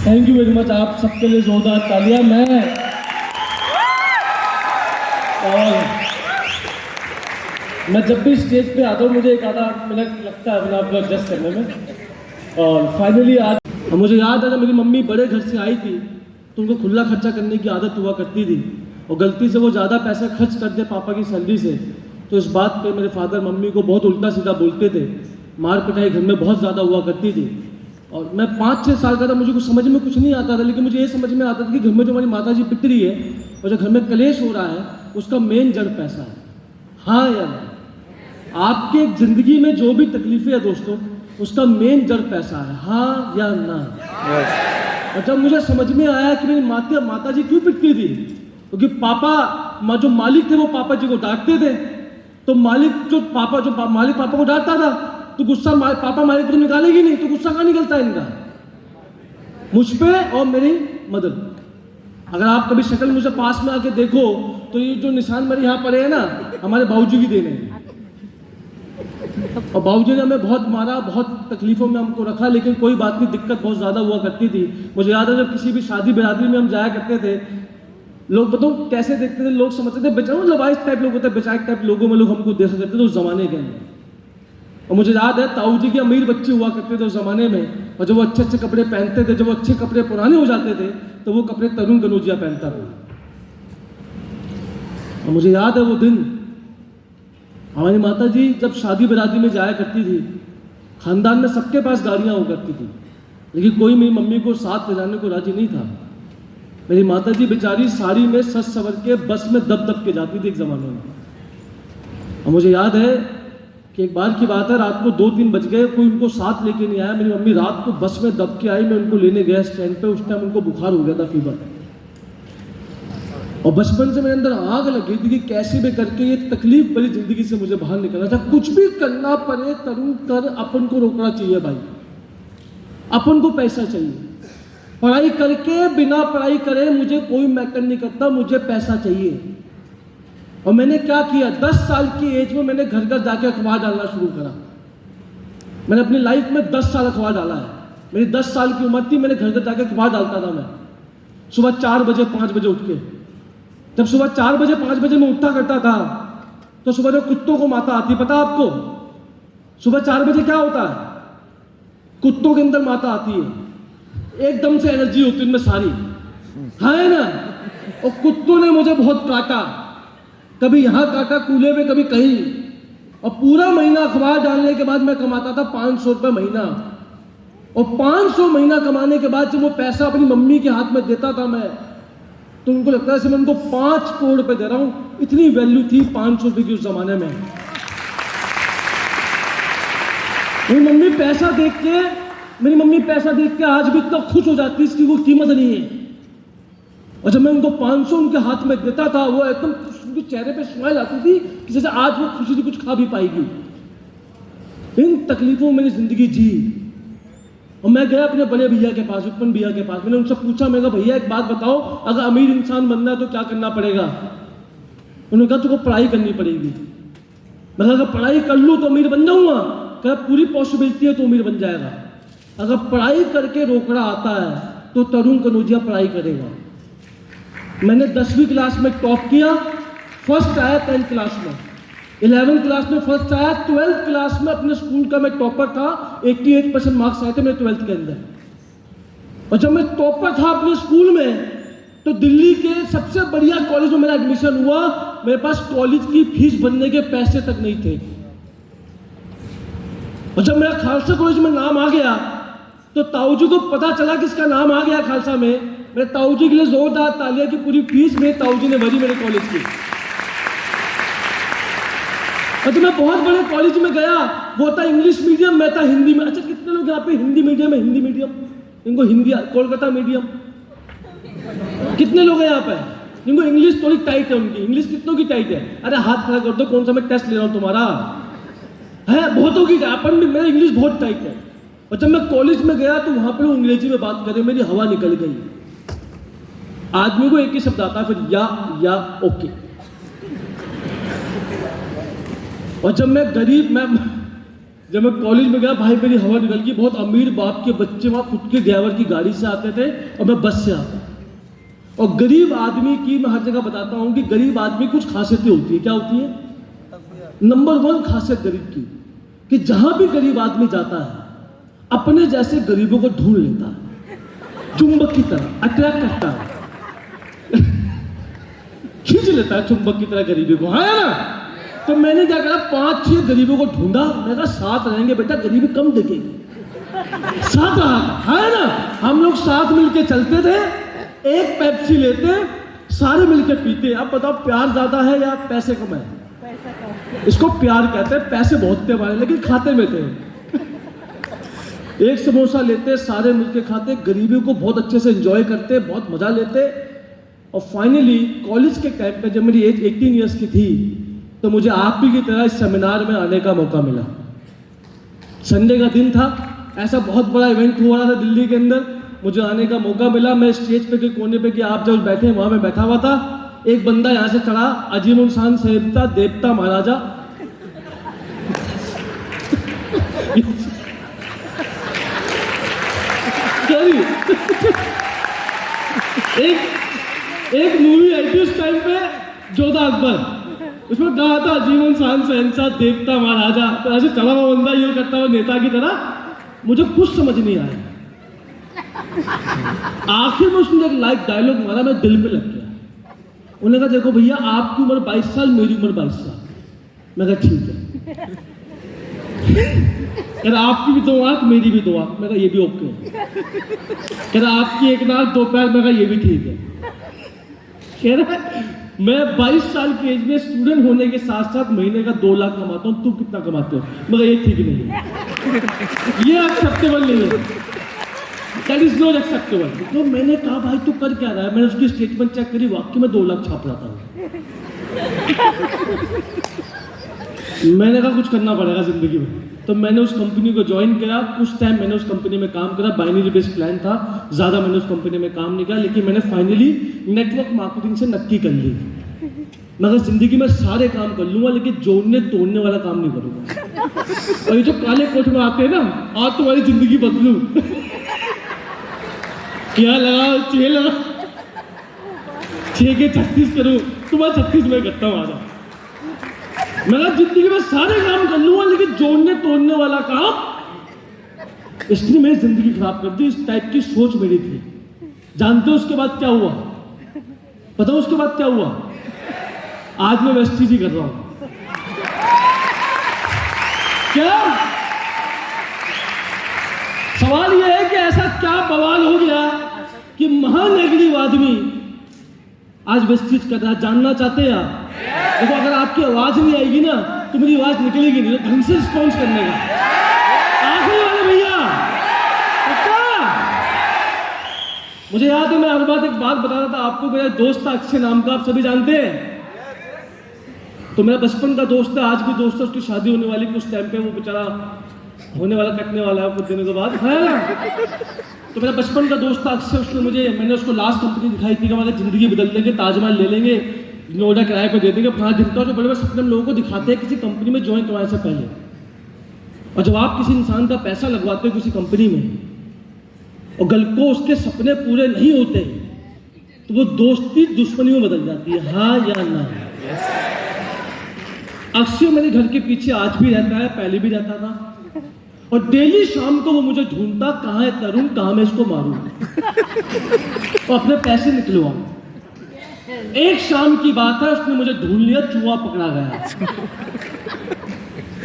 Thank you very much. आप सबके लिए जोरदार तालियां। मैं जब भी स्टेज पे आता हूँ मुझे एक आधा मिनट लगता है अपने आप को एडजस्ट करने में। और फाइनली आज मुझे याद है जब मेरी मम्मी बड़े घर से आई थी तो उनको खुला खर्चा करने की आदत हुआ करती थी और गलती से वो ज़्यादा पैसा खर्च कर दे पापा की सैलरी से तो इस बात पे मेरे फादर मम्मी को बहुत उल्टा सीधा बोलते थे। मार पिटाई घर में बहुत ज़्यादा हुआ करती थी। और मैं 5-6 साल का था, मुझे कुछ समझ में कुछ नहीं आता था, लेकिन मुझे ये समझ में आता था कि घर में जो हमारी माता जी पिट रही है और जो घर में कलेश हो रहा है उसका मेन जड़ पैसा है। हाँ या नहीं? आपके ज़िंदगी में जो भी तकलीफें है दोस्तों उसका मेन जड़ पैसा है। हाँ या ना? और जब मुझे समझ में आया कि मेरी माता जी क्यों पिटती थी, क्योंकि पापा जो मालिक थे वो पापा जी को डांटते थे, तो मालिक पापा को डांटता था तो गुस्सा पापा मालिक को तो निकालेगी नहीं, तो गुस्सा कहाँ निकलता है इनका? मुझ पे और मेरी मदर। अगर आप कभी शक्ल मुझे पास में आके देखो तो ये जो निशान मेरे यहाँ पड़े हैं ना, हमारे बाबूजी की देन है। और बाबूजी ने हमें बहुत मारा, बहुत तकलीफों में हमको रखा, लेकिन कोई बात नहीं, दिक्कत बहुत ज़्यादा हुआ करती थी। मुझे याद है जब किसी भी शादी बिरादरी में हम जाया करते थे, लोग बताओ कैसे देखते थे, लोग समझते थे बेचारा लवाइस टाइप लोग होते हैं, बेचारे टाइप लोगों में लोग हमको देखा करते थे उस जमाने के अंदर। और मुझे याद है ताऊ जी के अमीर बच्चे हुआ करते थे उस जमाने में, और जब वो अच्छे अच्छे कपड़े पहनते थे, जब वो अच्छे कपड़े पुराने हो जाते थे तो वो कपड़े तरुण कनौजिया पहनता था। और मुझे याद है वो दिन हमारी माता जी जब शादी बिरादी में जाया करती थी, खानदान में सबके पास गाड़ियाँ हुआ करती थी, लेकिन कोई मेरी मम्मी को साथ ले जाने को राजी नहीं था। मेरी माता जी बेचारी साड़ी में सज सवर के बस में दब दब के जाती थी एक ज़माने में। और मुझे याद है कि एक बार की बात है, रात को 2-3 बज गए, कोई उनको साथ लेके नहीं आया। मेरी मम्मी रात को बस में दब के आई, मैं उनको लेने गया स्टैंड पे, उस टाइम उनको बुखार हो गया था, फीवर। और बचपन से मेरे अंदर आग लगी थी कि कैसे भी करके ये तकलीफ भरी जिंदगी से मुझे बाहर निकलना था। कुछ भी करना पड़े तरुण कर, अपन को रोकना चाहिए भाई, अपन को पैसा चाहिए। पढ़ाई करके बिना पढ़ाई करे मुझे कोई मैटर नहीं करता, मुझे पैसा चाहिए। और मैंने क्या किया, 10 साल की एज में मैंने घर घर जाके अखबार डालना शुरू करा। मैंने अपनी लाइफ में 10 साल अखबार डाला है। मेरी 10 साल की उम्र थी, मैंने घर घर जाके अखबार डालता था। मैं सुबह 4 बजे 5 बजे उठ के, जब सुबह 4 बजे 5 बजे मैं उठा करता था तो सुबह जो कुत्तों को माता आती, पता आपको सुबह 4 बजे क्या होता है? कुत्तों के अंदर माता आती है, एकदम से एनर्जी होती है उनमें सारी, है ना? और कुत्तों ने मुझे बहुत काटा, कभी यहाँ काटा कूल्हे में, कभी कहीं। और पूरा महीना अखबार डालने के बाद मैं कमाता था 500 रुपये महीना। और 500 महीना कमाने के बाद जब वो पैसा अपनी मम्मी के हाथ में देता था मैं, तो उनको लगता है मैं उनको 5 करोड़ रुपए दे रहा हूँ। इतनी वैल्यू थी 500 रुपये की उस जमाने में। मेरी मम्मी पैसा देख के आज भी इतना खुश हो जाती है, इसकी कोई कीमत नहीं है। और जब मैं उनको 500 उनके हाथ में देता था, वो एकदम उनके चेहरे पे स्माइल आती थी कि जैसे आज वो खुशी से कुछ खा भी पाएगी। इन तकलीफों में मेरी जिंदगी जी। और मैं गया अपने बड़े भैया के पास, उत्पन्न भैया के पास। मैंने उनसे पूछा, मैं कहा भैया एक बात बताओ, अगर अमीर इंसान बनना है तो क्या करना पड़ेगा? उन्होंने कहा तुमको पढ़ाई करनी पड़ेगी। मैं अगर पढ़ाई कर लूँ तो अमीर बन जाऊंगा? कहा पूरी पॉसिबिलिटी है तो अमीर बन जाएगा। अगर पढ़ाई करके रोकड़ा आता है तो तरुण कनौजिया पढ़ाई करेगा। मैंने 10वीं क्लास में टॉप किया, फर्स्ट आया 10th क्लास में, 11th क्लास में फर्स्ट आया, 12th क्लास में अपने स्कूल का मैं टॉपर था, 88% मार्क्स आए थे मेरे 12th के अंदर। और जब मैं टॉपर था अपने स्कूल में तो दिल्ली के सबसे बढ़िया कॉलेज में मेरा एडमिशन हुआ। मेरे पास कॉलेज की फीस भरने के पैसे तक नहीं थे। और जब मेरा खालसा कॉलेज में नाम आ गया तो ताऊ जी को पता चला कि इसका नाम आ गया खालसा में। मेरे ताऊ जी के लिए जोरदार तालियां की पूरी फीस मेरे ताऊ जी ने भरी मेरे कॉलेज की। और जब मैं बहुत बड़े कॉलेज में गया, वो था इंग्लिश मीडियम, मैं था हिंदी में। अच्छा कितने लोग यहाँ पे हिंदी मीडियम है? हिंदी मीडियम, इनको हिंदी, कोलकाता मीडियम, कितने लोग हैं यहाँ पे? इनको इंग्लिश थोड़ी टाइट है उनकी। इंग्लिश कितनों की टाइट है? अरे हाथ खड़ा कर दो, कौन सा मैं टेस्ट ले रहा हूँ तुम्हारा है? बहुतों की, अपन भी, मेरा इंग्लिश बहुत टाइट है। और जब मैं कॉलेज में गया तो वहां पे वो अंग्रेजी में बात करे, मेरी हवा निकल गई। आदमी को एक ही शब्द आता है फिर, या ओके। और जब मैं जब मैं कॉलेज में गया भाई मेरी हवा निकल गई। बहुत अमीर बाप के बच्चे वहाँ खुद के ड्राइवर की गाड़ी से आते थे और मैं बस से आता। और गरीब आदमी की मैं हर जगह बताता हूँ कि गरीब आदमी कुछ खासियतें होती है। क्या होती है? नंबर 1 खासियत गरीब की कि जहां भी गरीब आदमी जाता है अपने जैसे गरीबों को ढूंढ लेता है, चुंबक की तरह अट्रैक्ट करता है, खींच लेता है चुंबक की तरह गरीबी को, है ना? तो मैंने क्या करा, 5-6 गरीबों को ढूंढा। मैंने कहा साथ रहेंगे बेटा, गरीबी कम दिखेगी। साथ रहा, है ना? हम लोग साथ मिलके चलते थे, एक पेप्सी लेते, सारे मिलके पीते। अब बताओ प्यार ज्यादा है या पैसे कम है? इसको प्यार कहते हैं। पैसे बहुत थे हमारे, लेकिन खाते में थे। एक समोसा लेते, सारे मिलके खाते, गरीबी को बहुत अच्छे से एंजॉय करते, बहुत मजा लेते। और फाइनली कॉलेज के टाइम पे जब मेरी एज 18 ईयर्स की थी तो मुझे आप ही की तरह इस सेमिनार में आने का मौका मिला। संडे का दिन था, ऐसा बहुत बड़ा इवेंट हो रहा था दिल्ली के अंदर, मुझे आने का मौका मिला। मैं स्टेज पे के कोने पे कि आप जब बैठे वहां मैं बैठा हुआ था। एक बंदा यहां से चढ़ा, अजीम इंसान साहिब था, देवता महाराजा। एक मूवी आई थी उस टाइम पे, जोधा अकबर, उसमें कहा था अजीम इंसान शहंशाह देवता महाराजा। तो ऐसे चढ़ा हुआ बंदा ये करता हुआ नेता की तरह, मुझे कुछ समझ नहीं आया। आखिर में उसने एक लाइव डायलॉग मारा, मैं दिल पे लग गया। उन्होंने कहा देखो भैया, आपकी उम्र 22 साल, मेरी उम्र 22 साल। मैं कहा ठीक है। कह रहा आपकी भी 2 आंख, मेरी भी 2 आंख। मैं कहा ये भी ओके। कह रहा आपकी 1 नाक 2 पैर। मैं कहा ये भी ठीक है। कह रहा मैं 22 साल की एज में स्टूडेंट होने के साथ साथ महीने का 2 लाख कमाता हूँ, तुम कितना कमाते हो? मगर ये ठीक नहीं है, ये एक्सेप्टेबल नहीं है, दैट इज नॉट एक्सेप्टेबल। तो मैंने कहा भाई तू कर क्या रहा है? मैंने उसकी स्टेटमेंट चेक करी, वाकई में 2 लाख छाप रहा था। मैंने कहा कुछ करना पड़ेगा जिंदगी में। तो मैंने उस कंपनी को ज्वाइन किया। कुछ टाइम मैंने उस कंपनी में काम करा, बाइनरी बेस्ड प्लान था, ज़्यादा मैंने उस कंपनी में काम नहीं किया, लेकिन मैंने फाइनली नेटवर्क मार्केटिंग से नक्की कर ली। मगर जिंदगी में सारे काम कर लूंगा, लेकिन जोड़ने तोड़ने वाला काम नहीं करूंगा। और ये जो काले कोट में आते हैं ना, आज तुम्हारी जिंदगी बदलू, क्या लगा 6 लगा 6 के 36 करूं, तुम्हारा 36 में करता हूं। आधा मैं जिंदगी में सारे काम कर लूंगा, लेकिन जोड़ने तोड़ने वाला काम, इसने मेरी जिंदगी खराब कर दी। इस टाइप की सोच मेरी थी। जानते हो उसके बाद क्या हुआ? पता हो उसके बाद क्या हुआ? आज मैं वेस्टीज ही कर रहा हूं। क्या सवाल यह है कि ऐसा क्या बवाल हो गया कि महानेगेटिव आदमी आज वेस्टीज कर रहा है? जानना चाहते हैं आप? देखो अगर आपकी आवाज नहीं आएगी ना तो मेरी आवाज निकलेगी नहीं, तो ढंग से रिस्पॉन्स करने का। आखिरी वाले भैया पक्का? मुझे याद है मैं हर बात एक बात बता रहा था आपको। मेरा दोस्त था अक्षय नाम का, आप सभी जानते हैं। तो मेरा बचपन का दोस्त है, आज भी दोस्त है। उसकी शादी होने वाली कुछ टाइम पे, वो बेचारा होने वाला, कटने वाला है कुछ दिनों के बाद, है ना? तो मेरा बचपन का दोस्त था अक्षय। उसने मैंने उसको लास्ट कंपनी दिखाई थी कि हमारी जिंदगी बदल देंगे, ताजमहल ले लेंगे, नोएडा किराए पे दे देंगे, 5 दिन का। जो बड़े बड़े सपने हम लोगों को दिखाते हैं किसी कंपनी में ज्वाइन करवाने से पहले। और जब आप किसी इंसान का पैसा लगवाते हो किसी कंपनी में और कल को उसके सपने पूरे नहीं होते, तो वो दोस्ती दुश्मनी में बदल जाती है। हाँ या ना? अक्षय मेरे घर के पीछे आज भी रहता है, पहले भी रहता था। और डेली शाम को वो मुझे ढूंढता, कहाँ है तरुण, कहाँ मैं इसको मारूं और अपने पैसे निकलवाऊं। एक शाम की बात है, उसने मुझे ढूंढ लिया, चूहा पकड़ा गया।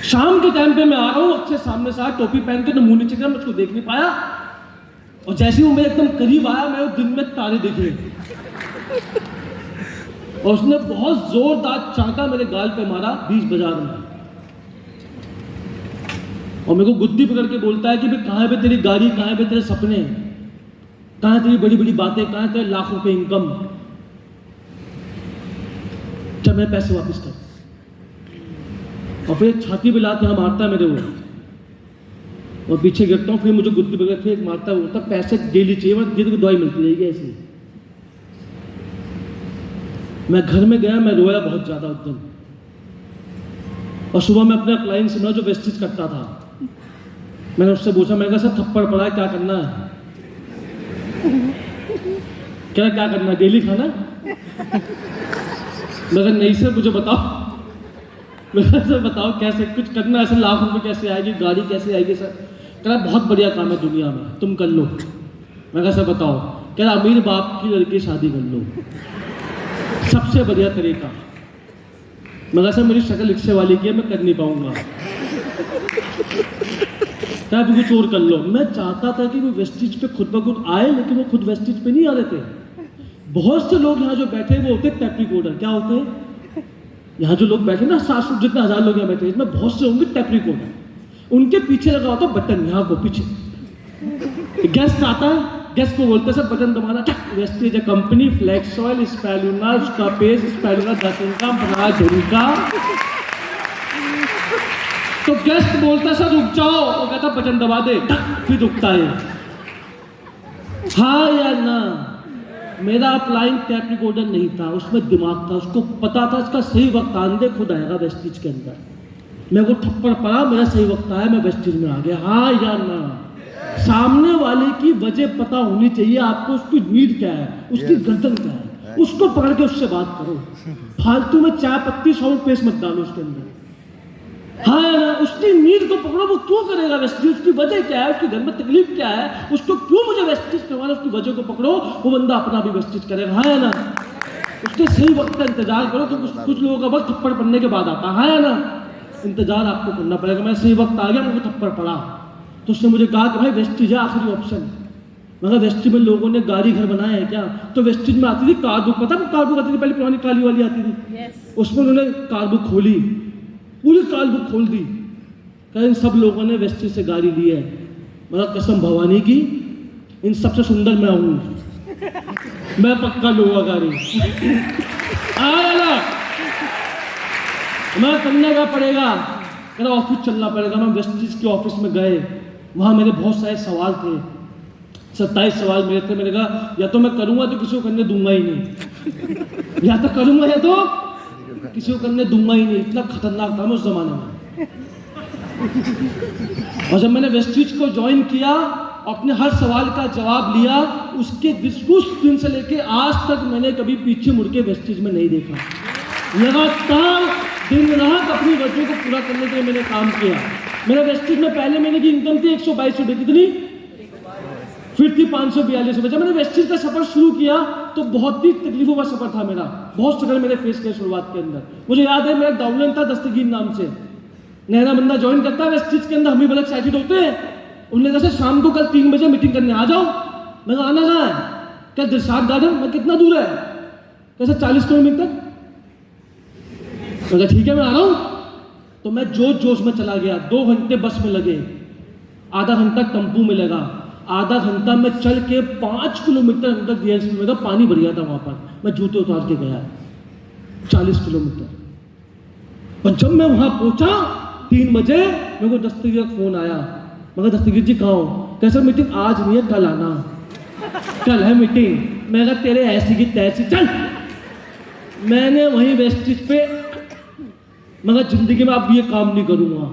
शाम के टाइम पे मैं आ रहा हूं, अक्षय सामने से टोपी पहन के, तो मुंह नीचे कर, मैं उसको देख नहीं पाया। और जैसे ही वो मेरे एकदम करीब आया, मैं दिन में तारे देखे और उसने बहुत जोरदार चांटा मेरे गाल पे मारा बीच बाजार में। और मेरे को गुद्दी पकड़ के बोलता है कि भाई कहाँ पे तेरी गाड़ी, कहाँ पे तेरे सपने, कहाँ तेरी बड़ी बड़ी बातें, कहाँ तेरे लाख रुपए इनकम, जब मैं पैसे वापस कर। और फिर छाती पे लाते यहाँ मारता है मेरे वो, और पीछे गिरता हूँ, फिर मुझे गुद्दी पकड़ के फिर मारता है। बोलता पैसे डेली चाहिए, मैं तो दवाई मिलती रहेगी ऐसी। मैं घर में गया, मैं रोया बहुत ज्यादा उस दिन। और सुबह मैं अपने क्लाइंट से मिला जो वेस्टेज करता था, मैंने उससे पूछा, मैंने कहा सर थप्पड़ पड़ा है, क्या करना है? क्या करना है, डेली खाना? मैं कहा नहीं सर, मुझे बताओ। मैं कहा सर बताओ कैसे कुछ करना है, ऐसे लाख रुपए कैसे आएगी, गाड़ी कैसे आएगी सर? कह रहा बहुत बढ़िया काम है दुनिया में, तुम कर लो। मैं कहा सर बताओ? कह रहा अमीर बाप की लड़की शादी कर लो, सबसे बढ़िया तरीका। मैं कहा सर मेरी शक्ल रिक्शे वाली की है, मैं कर नहीं पाऊंगा। क्या कुछ और कर लो। मैं चाहता था कि वो वेस्टिज पे खुद ब खुद आए, लेकिन वो खुद वेस्टिज पे नहीं आ रहे थे। बहुत से लोग यहाँ जो बैठे वो होते टैप रिकॉर्डर। क्या होते हैं यहाँ जो लोग बैठे ना, 700 जितने 1000 लोग यहाँ बैठे, इसमें बहुत से होंगे टैप रिकॉर्डर। उनके पीछे लगा होता बटन, यहाँ को पीछे गेस्ट आता है, गेस्ट को बोलते सर बटन दबाना, वेस्टिज कंपनी, फ्लैक्स ऑयल, स्पैलुना, उसका पेज, स्पैलुना 10 इनका, बना का। तो गेस्ट बोलता सर रुक जाओ, वो कहता बटन दबा दे, फिर रुकता है। हाँ या ना? मेरा अप्लाइंग टैप रिकॉर्डर नहीं था, उसमें दिमाग था, उसको पता था इसका सही वक्त आंदे खुद आएगा वेस्टिज के अंदर। मेरे को थप्पड़ पड़ा, मेरा सही वक्त आया, मैं वेस्टिज में आ गया। हाँ या ना? सामने वाले की वजह पता होनी चाहिए आपको, उसकी नीड क्या है, उसकी गर्दन क्या है, उसको पकड़ के उससे बात करो। फालतू में चाय पत्ती 100 पेस्ट मत डालो उसके अंदर। हाँ ना? उसकी नीड को पकड़ो, वो क्यों करेगा वेस्टिज, उसकी वजह क्या है, उसके घर में तकलीफ क्या है, उसको क्यों मुझे वेस्टिज करवाना, उसकी वजह को पकड़ो, वो बंदा अपना भी वेस्टिज करेगा। हाँ ना? उसके सही वक्त का इंतजार करो, तो कुछ लोगों का वक्त थप्पड़ पड़ने के बाद आता है। हाँ ना? इंतजार आपको करना पड़ेगा। मैं सही वक्त आ गया, मुझे थप्पड़ पड़ा, तो उसने मुझे कहा कि भाई वेस्टिज है आखिरी ऑप्शन। मगर वेस्टिज में लोगों ने गाड़ी घर बनाए हैं क्या? तो वेस्टिज में आती थी कार बुक, पता कार बुक आती थी पहले, पुरानी काली वाली आती थी। उसमें उन्होंने कार बुक खोली, पूरी कार बुक खोल दी। कहा इन सब लोगों ने वेस्टिज से गाड़ी ली है। मगर कसम भवानी की, इन सबसे सुंदर मैं हूं, मैं पक्का लूंगा गाड़ी। मैं करने का पड़ेगा, मेरा ऑफिस चलना पड़ेगा। मैं वेस्टिज के ऑफिस में गए, वहाँ मेरे बहुत सारे सवाल थे, 27 सवाल मेरे थे। मैंने कहा या तो मैं करूँगा तो किसी को करने दूंगा ही नहीं, या तो करूँगा या तो किसी को करने दूंगा ही नहीं। इतना खतरनाक था मैं उस जमाने में। और जब मैंने वेस्टिज को ज्वाइन किया, अपने हर सवाल का जवाब लिया, उसके उस दिन से लेके आज तक मैंने कभी पीछे मुड़ के वेस्टिज में नहीं देखा। लगातार दिन रात अपनी वजह को पूरा करने के लिए मैंने काम किया। मेरे वेस्टिज में पहले महीने की इनकम थी 122 रुपये, कितनी? फिर थी 542 रुपये। जब मैंने वेस्टिज का सफर शुरू किया तो बहुत ही तकलीफों का सफर था मेरा, बहुत स्ट्रगल मेरे फेस किया शुरुआत के अंदर। मुझे याद है मेरा डाउनलाइन था दस्तगीर नाम से, नया बंदा ज्वाइन करता है वेस्टिज के अंदर, हम भी बड़े एक्साइटेड होते हैं। उन्होंने कहा शाम को कल 3 बजे मीटिंग करने आ जाओ। मैं कहा आना कहाँ है? क्या दिलशाद गार्डन? मैं कितना दूर है? कैसे 40 किलोमीटर। मैं ठीक है मैं आ रहा हूँ। तो मैं जोश में चला गया। 2 घंटे बस में लगे, आधा घंटा टेम्पू में लगा, आधा घंटा में चल के 5 किलोमीटर अंदर डीएलसी में पानी भर गया था। वहां पर मैं जूते उतार के गया 40 किलोमीटर। और जब मैं वहां पहुंचा 3 बजे, मेरे को दस्तगीर का फोन आया। मगर दस्तगीर जी कहाँ हो? कैसा मीटिंग आज नहीं है, कल आना, कल है मीटिंग। मैं कहा तेरे ऐसी की तैसी, चल। मैंने वहीं वेस्टिज पे, मगर जिंदगी में अब ये काम नहीं करूंगा,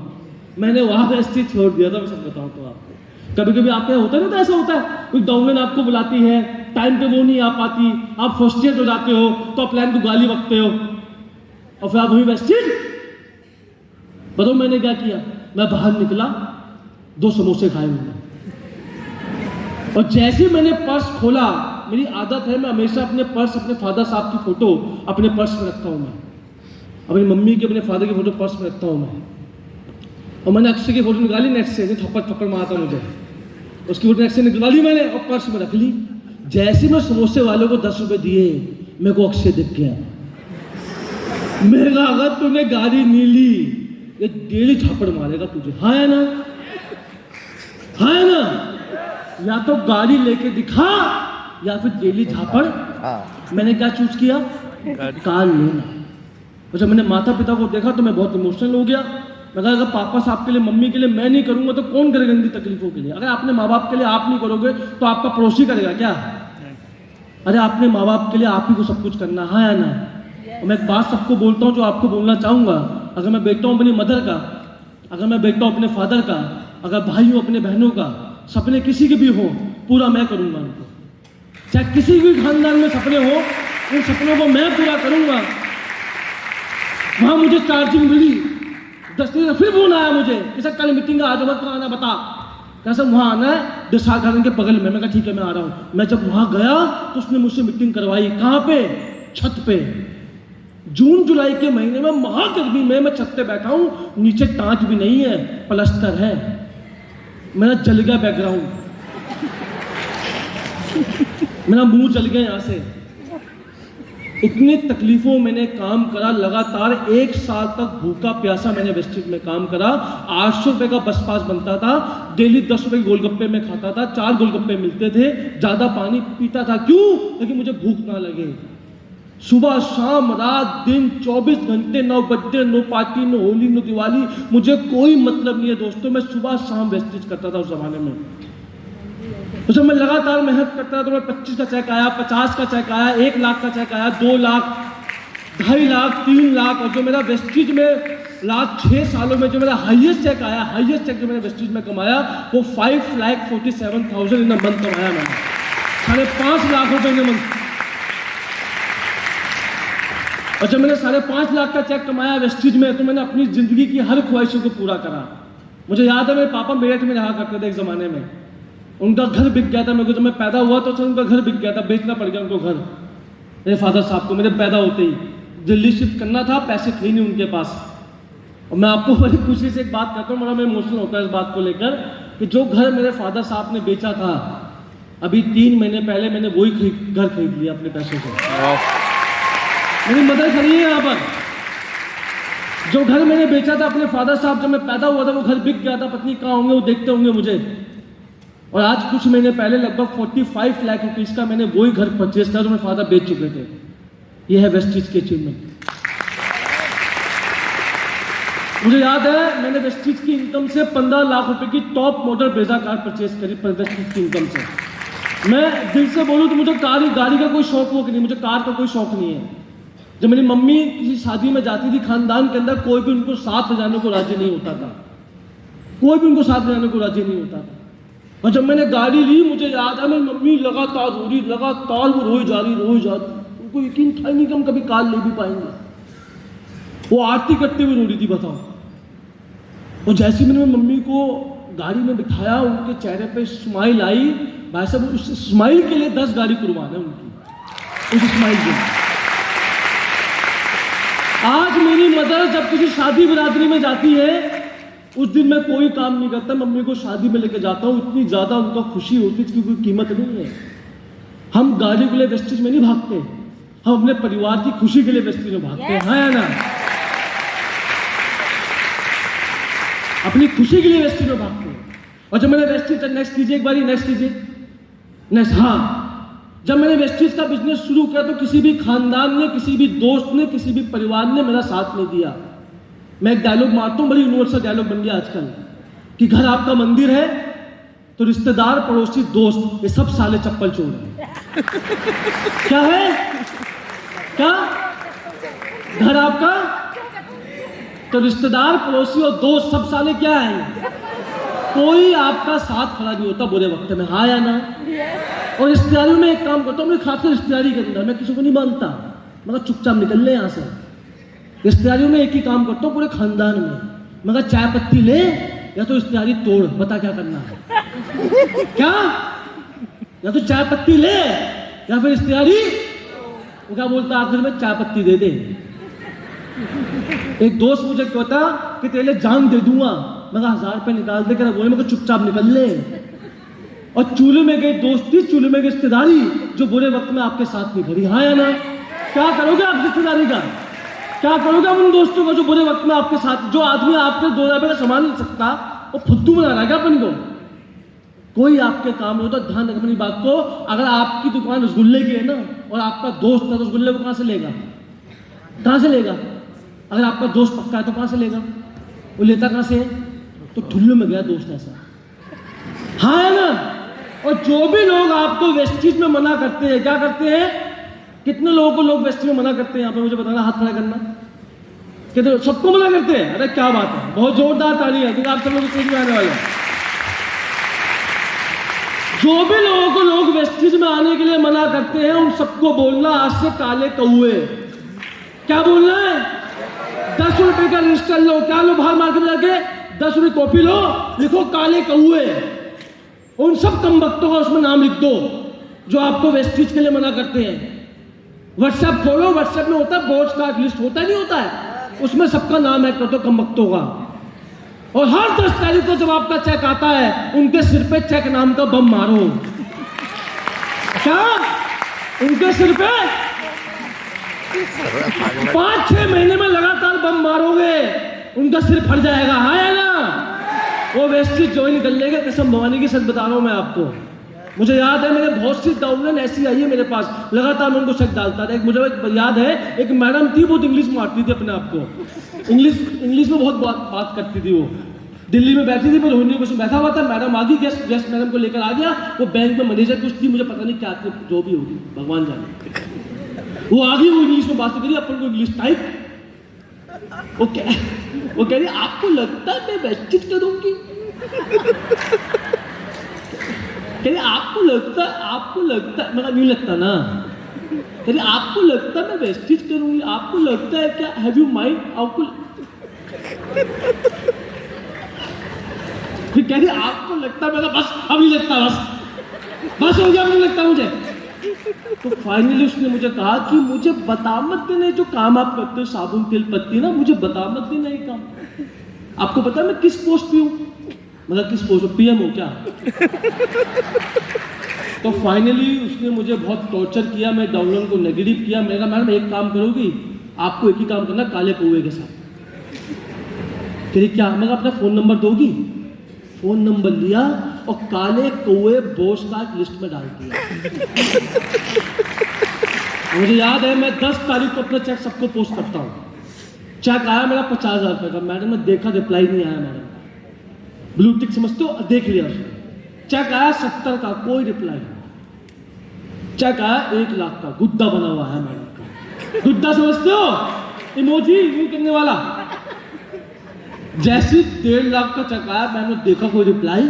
मैंने वहां वेस्टिज छोड़ दिया था। मैं सब बताऊं तो आपको, कभी कभी आपके होता है ना, तो ऐसा होता है कोई डाउनलाइन आपको बुलाती है, टाइम पे वो नहीं आ पाती, आप फ्रस्ट्रेट हो जाते हो, तो आप प्लान को गाली बकते हो, और फिर आप वहीं वेस्टिज। बताओ मैंने क्या किया? मैं बाहर निकला, 2 समोसे खाए मैंने, और जैसे मैंने पर्स खोला, मेरी आदत है मैं हमेशा अपने पर्स, अपने फादर साहब की फोटो अपने पर्स में रखता हूँ, मैं अपनी मम्मी की, अपने फादर की फोटो पर्स में रखता हूँ मैं। और मैंने अक्षय की फोटो निकाली नेट से, थप्पड़ मारता मुझे, उसकी फोटो नेट से निकाली मैंने और पर्स में रख ली। जैसे मैं समोसे वालों को 10 रुपए दिए, मेरे को अक्षय दिख गया। मेरा अगर तूने गाड़ी नहीं ली, ये डेली झापड़ मारेगा तुझे। हाँ है ना? हाँ है ना? या तो गाड़ी लेके दिखा या फिर डेली झापड़। मैंने क्या चूज किया? कार लेना। और जब मैंने माता पिता को देखा तो मैं बहुत इमोशनल हो गया। मैं कहा अगर पापा साहब के लिए, मम्मी के लिए मैं नहीं करूंगा तो कौन करेगा इनकी तकलीफों के लिए? अगर आपने माँ बाप के लिए आप नहीं करोगे तो आपका पड़ोसी करेगा क्या? अरे आपने माँ बाप के लिए आप ही को सब कुछ करना। हाँ या ना? मैं एक बात सबको बोलता हूँ जो आपको बोलना चाहूंगा। अगर मैं बेटा हूँ अपनी मदर का, अगर मैं देखता हूँ अपने फादर का, अगर भाई हूँ अपने बहनों का, सपने किसी के भी हो, पूरा मैं करूँगा उनको। चाहे किसी भी खानदान में सपने हो, उन सपनों को मैं पूरा करूँगा। वहाँ मुझे चार्जिंग मिली, 10 दिन फिर फोन आया मुझे कि सर कल मीटिंग आज मत कहाँ आना बता, कैसे वहाँ आना है दिशा गार्डन के बगल में। मैं कहा ठीक है मैं आ रहा हूँ। मैं जब वहाँ गया तो उसने मुझसे मीटिंग करवाई। कहाँ पे? छत पे। जून जुलाई के महीने में महागर्मी में मैं छत पे बैठा हूँ, नीचे टाँच भी नहीं है, प्लास्टर है। मेरा जल गया बैकग्राउंड, मेरा मुंह जल गया यहाँ से। इतनी तकलीफों मैंने काम करा, लगातार 1 साल तक भूखा प्यासा मैंने वेस्टेज में काम करा। 800 रुपये का बस पास बनता था, डेली 10 रुपये के गोलगप्पे में खाता था, 4 गोलगप्पे मिलते थे, ज़्यादा पानी पीता था। क्यों? ताकि मुझे भूख ना लगे। सुबह शाम रात दिन 24 घंटे, 9 birthday, no party, no Holi, no Diwali, मुझे कोई मतलब नहीं है दोस्तों। मैं सुबह शाम वेस्टेज करता था उस जमाने में। तो जब मैं लगातार मेहनत करता था तो मैं 25 का चेक आया, 50 का चेक आया, 1 लाख का चेक आया, 2 लाख, 2.5 लाख, 3 लाख। और जो मेरा वेस्टेज में लास्ट 6 सालों में जो मेरा हाईएस्ट चेक आया, हाईएस्ट चेक जो मैंने वेस्टेज में कमाया वो 5,47,000 इन अ मंथ कमाया मैंने। 5.5 लाख रुपए इन अ मंथ। और जब मैंने 5.5 लाख का चेक कमाया वेस्टेज में, तो मैंने अपनी जिंदगी की हर ख्वाहिशों को पूरा करा। मुझे याद है मेरे पापा मेरठ में रहा करते थे एक जमाने में। उनका घर बिक गया था मेरे को, जब मैं पैदा हुआ तो उनका घर बिक गया था, बेचना पड़ गया उनको घर, मेरे फादर साहब को। मेरे पैदा होते ही दिल्ली शिफ्ट करना था, पैसे थे नहीं उनके पास। और मैं आपको बड़ी खुशी से एक बात कहता हूँ, बड़ा मैं इमोशनल होता है इस बात को लेकर कि जो घर मेरे फादर साहब ने बेचा था, अभी 3 महीने पहले मैंने वही घर खरीद लिया अपने पैसों से। मेरी मदर खड़ी है यहाँ पर। जो घर मैंने बेचा था अपने फादर साहब, जब मैं पैदा हुआ था वो घर बिक गया था। पत्नी कहाँ होंगे, वो देखते होंगे मुझे। और आज कुछ महीने पहले लगभग 45 लाख रुपीस का मैंने वही घर परचेज किया जो मेरे फादर बेच चुके थे। ये है वेस्टेज की अचीवमेंट। मुझे याद है मैंने वेस्टेज की इनकम से 15 लाख रुपए की top model Brezza car purchase करी वेस्टेज की इनकम से। मैं दिल से बोलूँ तो मुझे गाड़ी का कोई शौक वो नहीं, मुझे कार का कोई शौक नहीं है। जब मेरी मम्मी किसी शादी में जाती थी, खानदान के अंदर कोई भी उनको साथ ले जाने को राजी नहीं होता था, कोई भी उनको साथ ले जाने को राजी नहीं होता था। और जब मैंने गाड़ी ली, मुझे याद है मेरी मम्मी लगातार वो रोई जा रही। उनको यकीन था नहीं कि हम कभी कार ले भी पाएंगे। वो आरती करते हुए रो रही थी, बताओ। और जैसे मैंने मम्मी को गाड़ी में बिठाया, उनके चेहरे पे स्माइल आई। भाई साहब उस स्माइल के लिए 10 गाड़ी कुर्बान है उनकी, उस स्माइल के। आज मेरी मदर जब किसी शादी बिरादरी में जाती है, उस दिन मैं कोई काम नहीं करता, मम्मी को शादी में लेके जाता हूँ। इतनी ज़्यादा उनको खुशी होती है, कोई कीमत नहीं है। हम गाड़ी के लिए वेस्टेज में नहीं भागते, हम अपने परिवार की खुशी के लिए वेस्टेज में भागते हैं। हाँ या ना? अपनी खुशी के लिए वेस्टेज में भागते हैं। और जब मैंने वेस्टेज, नेक्स्ट कीजिए एक बारी, नेक्स्ट कीजिए, नेक्स्ट। हाँ, जब मैंने वेस्टेज का बिजनेस शुरू किया तो किसी भी खानदान ने, किसी भी दोस्त ने, किसी भी परिवार ने मेरा साथ नहीं दिया। मैं एक डायलॉग मारता हूँ, बड़ी यूनिवर्सल डायलॉग बन गया आजकल, कि घर आपका मंदिर है तो रिश्तेदार, पड़ोसी, दोस्त, ये सब साले चप्पल चोर है। क्या है? क्या? घर आपका तो रिश्तेदार, पड़ोसी और दोस्त सब साले क्या है? कोई आपका साथ खड़ा नहीं होता बुरे वक्त में। हाँ या ना? और रिश्तेदारी में एक काम करता हूँ, मैं खासकर रिश्तेदारी के अंदर मैं किसी को नहीं मानता, मगर चुपचाप निकल ले यहाँ से। रिश्तेदारियों में एक ही काम करता हूँ पूरे खानदान में, मगर चाय पत्ती ले या तो रिश्तेदारी तोड़, बता क्या करना है? क्या? या तो चाय पत्ती ले या फिर रिश्तेदारी। वो क्या बोलता आखिर में, चाय पत्ती दे दे। एक दोस्त मुझे कहता कि तेरे लिए जान दे दूंगा, मगर 1000 रुपये निकाल दे कर बोले, मगर चुपचाप निकल ले। और चूल्हे में गई दोस्ती, चूल्हे में गई रिश्तेदारी, जो बुरे वक्त में आपके साथ नहीं खड़ी। हाँ या ना? क्या करोगे आप रिश्तेदारी का? क्या करोगे उन दोस्तों को जो बुरे वक्त में आपके साथ? जो आदमी आपके 2 रुपये का सामान नहीं सकता, वो फुद्दू बना रहा है क्या अपन को? कोई आपके काम में होता, ध्यान रखना मेरी बात को। अगर आपकी दुकान रसगुल्ले की है ना, और आपका दोस्त ना रसगुल्ले को कहाँ से लेगा? कहाँ से लेगा? अगर आपका दोस्त पक्का है तो कहाँ से लेगा? वो लेता कहाँ से? तो ठुल्लू में गया दोस्त ऐसा। हाँ है ना? और जो भी लोग आपको वेस्टेज में मना करते हैं, क्या करते हैं? कितने लोगों को लोग वेस्टेज में मना करते हैं? यहाँ पे मुझे बताना, हाथ खड़ा करना। कहते सबको मना करते हैं। अरे क्या बात है, बहुत जोरदार ताली है क्योंकि आप सब लोग स्टेज में आने वाले हैं। जो भी लोगों को लोग वेस्टेज में आने के लिए मना करते हैं उन सबको बोलना आज से काले कौए। क्या बोलना है? 10 रुपए का रजिस्टर लो, क्या लो बाहर मार्केट में जाके 10 रुपए कॉपी लो, लिखो काले कौए। उन सब कमबख्तों का उसमें नाम लिख दो जो आपको वेस्टेज के लिए मना करते हैं। व्हाट्सएप खोलो, व्हाट्सएप में होता है बोर्ड्स का लिस्ट, होता नहीं होता है, उसमें सबका नाम ऐड कर दो कमबख्तों का। और हर 10 तारीख को जब आपका चेक आता है उनके सिर पे चेक नाम का बम मारो। क्या? उनके सिर पे 5-6 महीने में लगातार बम मारोगे, उनका सिर फट जाएगा। हाँ या ना? वो वेस्टेज ज्वाइन कर लेगा, कसम भवानी की सच बता रहा हूं मैं आपको। मुझे याद है मेरे बहुत सी डाउनलाइन ऐसी आई है मेरे पास, लगातार मैं उनको चेक डालता था। मुझे याद है एक मैडम थी, बहुत इंग्लिश मारती थी अपने आप को, इंग्लिश में बहुत बात करती थी। वो दिल्ली में बैठी थी, मैं रोहिणी बस में बैठा हुआ था, मैडम आ गई, गेस्ट मैडम को लेकर आ गया। वो बैंक में मैनेजर कुछ थी, मुझे पता नहीं क्या थी, जो भी होगी भगवान जाने। वो आ गई, वो इंग्लिश में बात करी, अपन को इंग्लिश टाइप। वो कह रही आपको लगता है मैं वेस्टेज करूंगी? कह रही आपको लगता है, मगर नहीं लगता ना। कह रही आपको लगता है मैं वेस्टेज करूंगी, आपको लगता है क्या? Have you mind? आपको फिर कह रही आपको लगता है? मैं बस अब नहीं लगता, बस हो गया, अब नहीं लगता मुझे। तो फाइनली उसने मुझे कहा कि मुझे बता मत देना जो काम आप करते हो, साबुन तेल पत्ती ना, मुझे बता मत देना ये काम। आपको पता है मैं किस पोस्ट पे हूँ? मतलब किस पोस्ट पे? पीएम हो क्या? तो फाइनली उसने मुझे बहुत टॉर्चर किया, मैं डाउनलोड को नेगेटिव किया। मैंने कहा मैडम एक काम करोगी, आपको एक ही काम करना, काले कौए के साथ। कह रही क्या? मैं अपना फोन नंबर दोगी? फोन नंबर लिया और काले कौए बॉस का लिस्ट में डाल दिया। मुझे याद है मैं 10 तारीख को अपना चेक सबको पोस्ट करता हूँ। चेक आया मेरा 50,000 रुपये का। मैडम ने देखा, रिप्लाई नहीं आया मैडम, ब्लू टिक समझते हो, देख लिया उसने। चेक आया 70 का, कोई रिप्लाई नहीं। चेक आया 1 लाख का, गुड्डा बना हुआ है मैडम का। गुड्डा समझते हो? इमोजी यूज करने वाला। जैसे 1.5 लाख का चेक आया, मैंने देखा कोई रिप्लाई।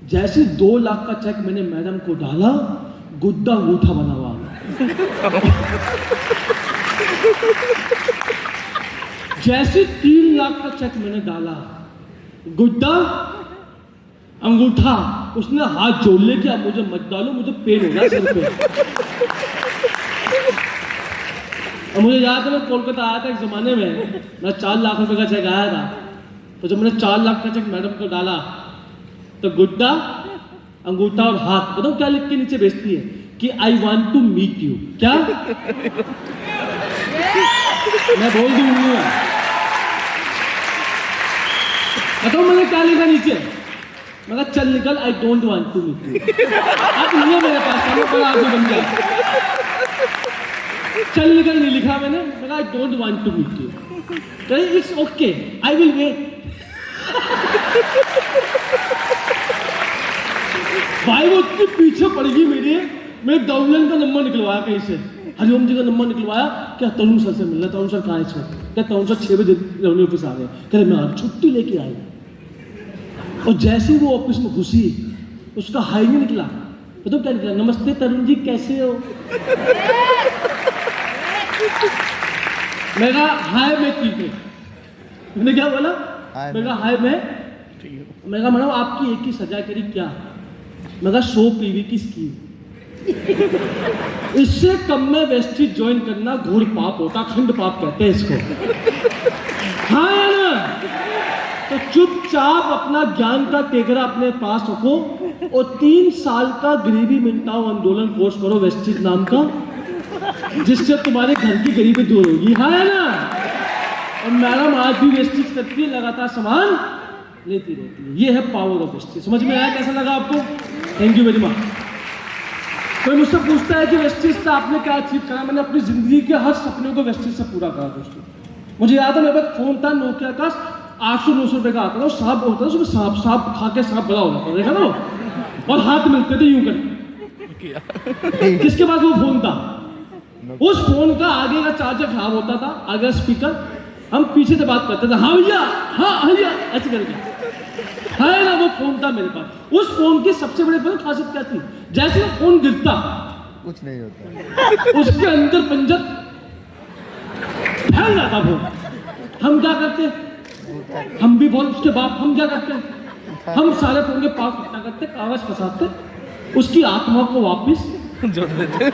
जैसे 2 लाख का चेक मैंने मैडम को डाला, गुड्डा अंगूठा बना हुआ। जैसे 3 लाख का चेक मैंने डाला, गुड्डा अंगूठा। उसने हाथ जोड़ ले कि आप मुझे मत डालो, मुझे पेन हो रहा है सर पे। और मुझे याद है मैं कोलकाता आया था एक जमाने में, मेरा 4 लाख रुपए का चेक आया था। तो जब मैंने 4 लाख का चेक मैडम को डाला तो गुड्डा अंगूठा और हाथ, बताओ क्या लिख के नीचे भेजती है कि I want to meet you. क्या? मैं बोल दूंगा, बताओ मैंने क्या लिखा नीचे? मैं चल निकल, I don't want to meet you. अब नहीं है मेरे पास, बड़ा आदमी बन गया। चल निकल नहीं लिखा मैंने, I don't want to meet you. कहे it's okay, I will wait. भाई वो इतनी पीछे पड़ गई मेरे डाउनलाइन का नंबर निकलवाया कहीं से, हरिओम जी का नंबर निकलवाया। क्या तरुण सर से मिलना? तरुण सर कहाँ है इस वक्त? क्या तरुण सर 6 बजे रेवेन्यू ऑफिस आ गए? कह रहे मैं छुट्टी लेके आई। और जैसे वो ऑफिस में घुसी, उसका हाई नहीं निकला, तो क्या निकला? नमस्ते तरुण जी, कैसे हो? मैं कहा हाय मैं ठीक हूँ। मैंने क्या बोला? मैं कहा हाय मैं ठीक हूँ। मैं कहा मैडम आपकी एक ही सजा करी क्या? मैं कहा 100 पीवी की स्कीम। इससे कम में वेस्टेज ज्वाइन करना घोर पाप होता, खंड पाप कहते हैं इसको। हाँ या ना? तो चुपचाप अपना ज्ञान का टेकरा अपने पास रखो और 3 साल का गरीबी मिटाओ आंदोलन कोर्स करो वेस्टेज नाम का, जिससे तुम्हारे घर की गरीबी दूर होगी। हाँ या ना? और मैडम आज भी वेस्टेज करती है, लगातार सामान लेती रहती है। ये है पावर ऑफ वेस्टेज। समझ में आया? कैसा लगा आपको? Thank you very much. कोई मुझसे पूछता है कि वेस्टेज से आपने क्या अचीव करा? मैंने अपनी जिंदगी के हर सपने को वेस्टेज से पूरा करा दोस्तों। मुझे याद है मेरे पास फोन था नोकिया का, 800-900 रुपए का आता था। सांप होता था उसमें, सांप खा के सांप बड़ा हो जाता, देखा ना? और हाथ मिलते थे यूं कर। किसके पास वो फोन था? उस फोन का आगे का चार्जर खराब होता था, आगे स्पीकर, हम पीछे से बात करते थे, हाँ भैया, हाँ भैया, ऐसे करके है ना। वो फोन था मेरे पास। उस फोन की सबसे बड़ी खासियत क्या थी, जैसे वो फोन गिरता कुछ नहीं होता, उसके अंदर पंजर फैल जाता फोन। हम क्या करते, हम भी बहुत उसके बाप, हम क्या करते, हम सारे फोन के पास इकट्ठा करते, कागज फंसाते, उसकी आत्मा को वापिस जोड़ देते।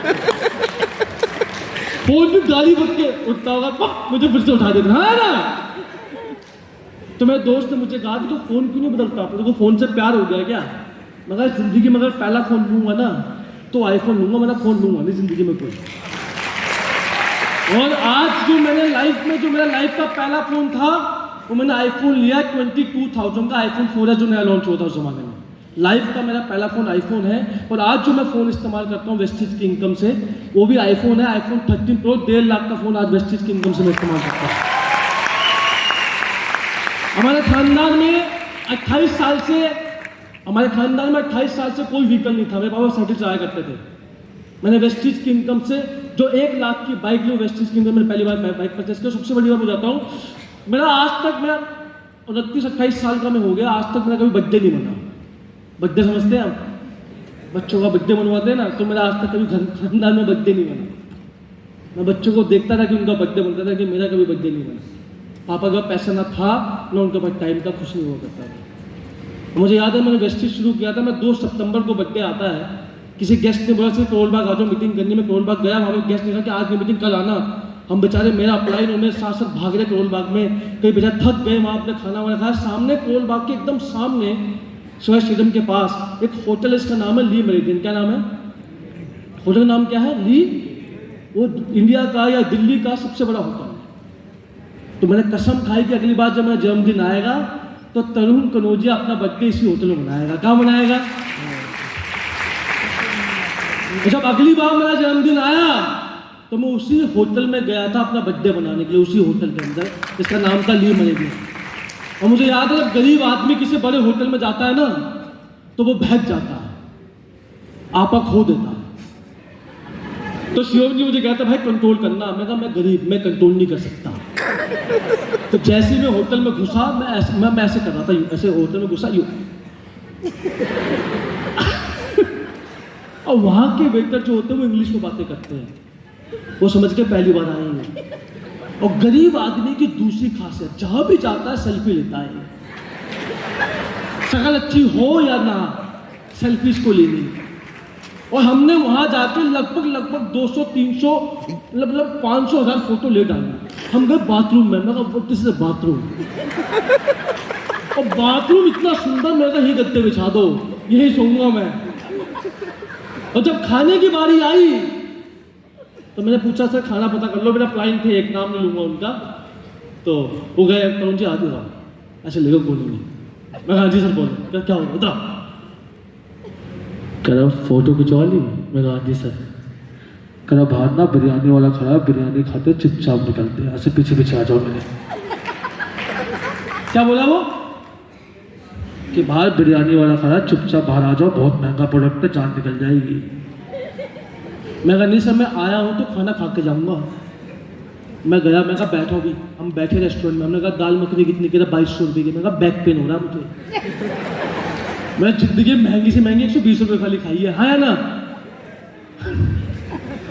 फोन भी गाली बक के उठता होगा, मुझे फिर से उठा देता है ना। तो मेरे दोस्त ने मुझे कहा कि तो फोन क्यों नहीं बदलता, तो फोन से प्यार हो गया क्या। मगर जिंदगी में अगर पहला फोन लूंगा ना तो आईफोन लूंगा, मैं फोन लूंगा नहीं जिंदगी में कोई। और आज जो मैंने लाइफ में, जो मेरा लाइफ का पहला फोन था, वो मैंने आईफोन लिया 22,000 का आईफोन 4 है, जो नया लॉन्च हुआ था उस जमाने में। लाइफ का मेरा पहला फोन आईफोन है। और आज जो मैं फोन इस्तेमाल करता हूँ वेस्टेज की इनकम से, वो भी आईफोन है, आईफोन 13 प्रो। 1.5 लाख का फोन आज वेस्टेज की इनकम से मैं इस्तेमाल करता हूँ। हमारे खानदान में 28 साल से, हमारे खानदान में 28 साल से कोई व्हीकल नहीं था। मेरे पापा साइकिल चलाया करते थे। मैंने वेस्टेज की इनकम से जो 1 लाख की बाइक ली, वेस्टेज की इनकम मैंने पहली बार बाइक परचेस किया। सबसे बड़ी बात हो जाता हूँ, मेरा आज तक, मैं 29-28 साल का मैं हो गया, आज तक मेरा कभी बर्थडे नहीं बना। बर्थडे समझते हैं आप, बच्चों का बर्थडे मनवाते हैं ना, तो मेरा आज तक कभी खानदान में बर्थडे नहीं बना। मैं बच्चों को देखता था कि उनका बर्थडे बनता था, कि मेरा कभी बर्थडे नहीं बना। पापा का पैसा ना था ना उनके पास टाइम का, कुछ नहीं हुआ करता था। मुझे याद है मैंने वेस्टेज शुरू किया था, मैं 2 सितंबर को बर्थडे आता है, किसी गेस्ट ने बोला सिर्फ करोल बाग आ जाओ मीटिंग करने में। करोल बाग गया, वहाँ पे गेस्ट ने कहा कि आज की मीटिंग कल आना। हम बेचारे, मेरा अप्लाई उन्होंने साथ साथ भाग रहे करोल बाग में, कई बेचारे थक गए, वहाँ अपने खाना वाना खाया। सामने करोल बाग के एकदम सामने शिवाजी स्टेडियम के पास एक होटल है, इसका नाम है ली मेरिडियन। क्या नाम है होटल का नाम, क्या है ली। वो इंडिया का या दिल्ली का सबसे बड़ा होटल है। तो मैंने कसम खाई कि अगली बार जब मेरा जन्मदिन आएगा तो तरुण कनौजिया अपना बर्थडे इसी होटल में मनाएगा। कहाँ मनाएगा। जब अगली बार मेरा जन्मदिन आया तो मैं उसी होटल में गया था अपना बर्थडे मनाने के लिए, उसी होटल के अंदर, जिसका नाम था ली मेरिडियन। और मुझे याद है, जब गरीब आदमी किसी बड़े होटल में जाता है ना, तो वो बहक जाता है, आपा खो देता है। तो शिवम जी मुझे कहता, भाई कंट्रोल करना। मैं कहा, मैं गरीब, मैं कंट्रोल नहीं कर सकता। तो जैसे ही मैं होटल में घुसा, मैं ऐसे कर रहा था, ऐसे होटल में घुसा यूं। और वहां के वेटर जो होते हैं वो इंग्लिश में बातें करते हैं, वो समझ के पहली बार आए हैं। और गरीब आदमी की दूसरी खासियत, जहां भी जाता है सेल्फी लेता है। शक्ल अच्छी हो या ना, सेल्फी इसको लेनी। और हमने वहां जाकर लगभग 200-300 मतलब 500,000 फोटो ले डाली। हम गए बाथरूम में, मैं कहा दिस इज बाथरूम। और बाथरूम इतना सुंदर, मैं कहा ये गद्दे बिछा दो, यही सोऊंगा मैं। और जब खाने की बारी आई तो मैंने पूछा, सर खाना पता कर लो, मेरा क्लाइंट थे, एक नाम नहीं लूंगा उनका। तो वो गए, तरुण जी आते साहब ऐसे लेकर बोलेंगे। मैं हाँ जी सर बोलो, क्या होगा बता। कह रहा फोटो खिंचवा ली। मैं कहा जी सर। कह रहा बाहर ना बिरयानी वाला खड़ा है, बिरयानी खाते चुपचाप निकलते हैं, ऐसे पीछे पीछे आ जाओ मेरे। क्या बोला वो, कि बाहर बिरयानी वाला खड़ा है, चुपचाप बाहर आ जाओ, बहुत महंगा प्रोडक्ट है, जान निकल जाएगी। मैं कहा नहीं सर, मैं आया हूँ तो खाना खा के जाऊँगा। मैं गया, मैं कहा बैठो भी। हम बैठे रेस्टोरेंट में, हमने कहा दाल मखनी कितनी की, 2200 रुपये की। मैं कहा बैक पेन हो रहा मुझे। मैं जिंदगी महंगी से महंगी 120 रुपये खाली खाई है या ना।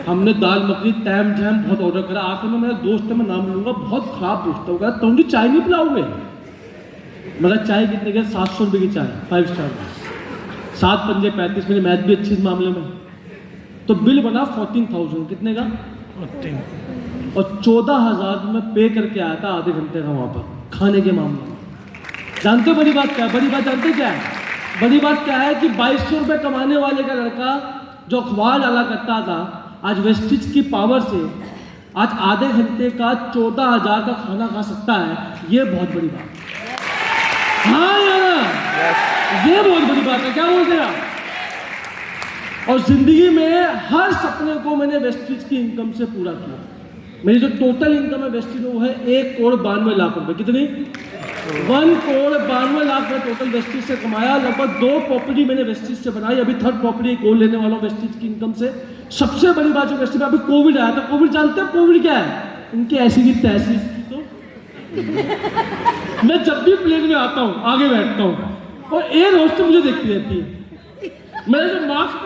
हमने दाल मखनी टैम जैम बहुत ऑर्डर करा। आखिर में मेरा दोस्त है, मैं नाम लूंगा, बहुत खराब दोस्त होगा, तुम भी चाय नहीं पिलाओगे। मगर चाय कितने के, 700 रुपये की चाय, 5 स्टार। 7 पंजे 35, मेरी मैथ भी अच्छी इस मामले में। तो बिल बना 14,000, कितने का 14। और 14,000 में पे करके आया था आधे घंटे का वहाँ पर खाने के मामले में। जानते हो बड़ी बात क्या है, बड़ी बात जानते क्या है, बड़ी बात क्या है कि 2200 रुपये कमाने वाले का लड़का जो अखबार डाला करता था, आज वेस्टेज की पावर से आज आधे घंटे का 14,000 का खाना खा सकता है। ये बहुत बड़ी बात है। हाँ यार, ये बहुत बड़ी बात है। क्या बोलते हैं आप। और जिंदगी में हर सपने को मैंने वेस्टेज की इनकम से पूरा किया। मेरी जो टोटल इनकम है वेस्टेज में, वो है 1,92,00,000 रुपए। कितनी, 1,92,00,000 में टोटल वेस्टेज से कमाया। लगभग 2 प्रॉपर्टी मैंने वेस्टेज से बनाई। अभी 3rd प्रॉपर्टी एक और लेने वाला हूँ वेस्टेज की इनकम से। सबसे बड़ी बात जो वेस्टेज में, अभी कोविड आया था। कोविड जानते हैं कोविड क्या है, इनकी ऐसी की तैसी तो मैं जब भी प्लेन में आता हूँ आगे बैठता हूँ और एयर होस्ट मुझे देखती रहती है। मैंने जो मास्क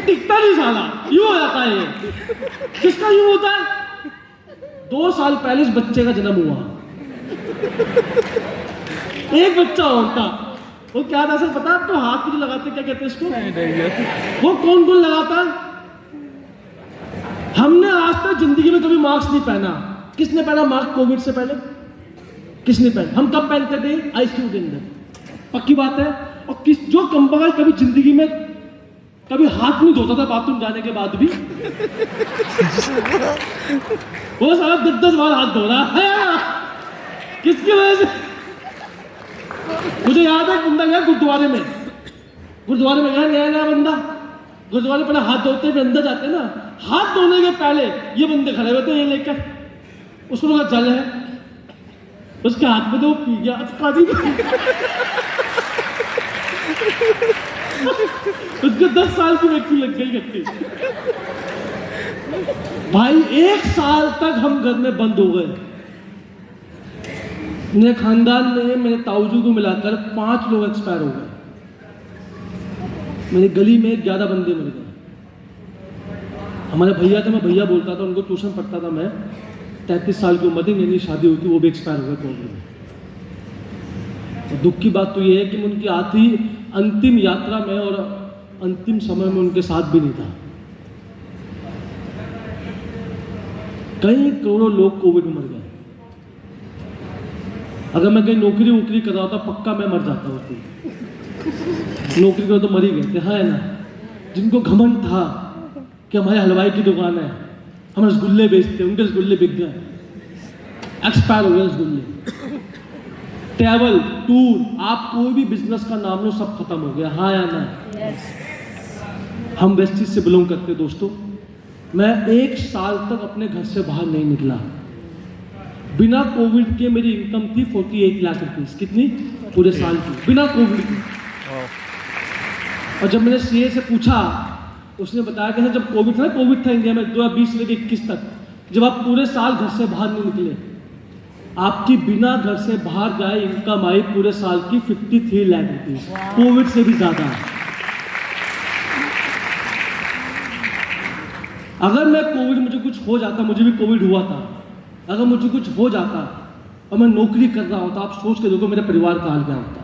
टिकता नहीं साला, यूं हो जाता है ये। किसका यूं होता है? 2 साल पहले इस बच्चे का जन्म हुआ, एक बच्चा होता, वो क्या था सर पता है आपको? हाथ में जो लगाते क्या कहते हैं इसको? वो कौन कौन लगाता है? हमने आज तक जिंदगी में कभी मास्क नहीं पहना। किसने पहना मास्क कोविड से पहले? किसने पहना? हम कब पहनते थे? आईसीयू के अंदर, पक्की बात है। और किस जो कंबल कभी जिंदगी में कभी हाथ नहीं धोता था बाथरूम जाने के बाद भी, वो सारा 10-10 बार हाथ धो रहा है। किसकी वजह से? मुझे याद है एक बंदा गया गुरुद्वारे में गया नया बंदा, गुरुद्वारे पहले हाथ धोते फिर अंदर जाते ना, हाथ धोने के पहले ये बंदे खड़े हुए थे ये लेकर, उसको लगा जल है, उसके हाथ में तो वो पी गया। उसको 10 साल की व्यक्ति लग गई गट्टी। भाई 1 साल तक हम घर में बंद हो गए। मेरे खानदान में मेरे ताऊजी को मिलाकर 5 लोग एक्सपायर हो गए। मेरी गली में 11 बंदे मर गए। हमारे भैया थे, मैं भैया बोलता था, उनको ट्यूशन पढ़ता था मैं। 33 साल की उम्र थी, मेरी शादी हुई थी, वो भी एक्सपायर हो गए कोविड में। दुख की बात तो ये है कि मैं उनकी आती अंतिम यात्रा में और अंतिम समय में उनके साथ भी नहीं था। कई करोड़ों लोग कोविड में मर गए। अगर मैं कहीं नौकरी वोकरी कर रहा होता पक्का मैं मर जाता होती। नौकरी कर तो मर ही गए थे, है ना। जिनको घमंड था कि हमारे हलवाई की दुकान है, हम रसगुल्ले बेचते, उनके रसगुल्ले बिक गए, एक्सपायर हो गए रसगुल्ले। ट्रैवल टूर, आप कोई भी बिजनेस का नाम लो, सब खत्म हो गया, हाँ या ना। हम वेस्टिज से बिलोंग करते दोस्तों। मैं 1 साल तक अपने घर से बाहर नहीं निकला। बिना कोविड के मेरी इनकम थी 48 लाख रुपीस। कितनी? पूरे साल की, बिना कोविड की। और जब मैंने सीए से पूछा, उसने बताया कि जब कोविड था इंडिया में 2020 से लेकर 21 तक, जब आप पूरे साल घर से बाहर नहीं निकले, आपकी बिना घर से बाहर जाए इनकम आई पूरे साल की 53 लाख रुपीस, कोविड से भी ज्यादा। अगर मैं कोविड, मुझे कुछ हो जाता, मुझे भी कोविड हुआ था, अगर मुझे कुछ हो जाता और मैं नौकरी कर रहा होता, आप सोच के देखो मेरे परिवार का हाल क्या होता।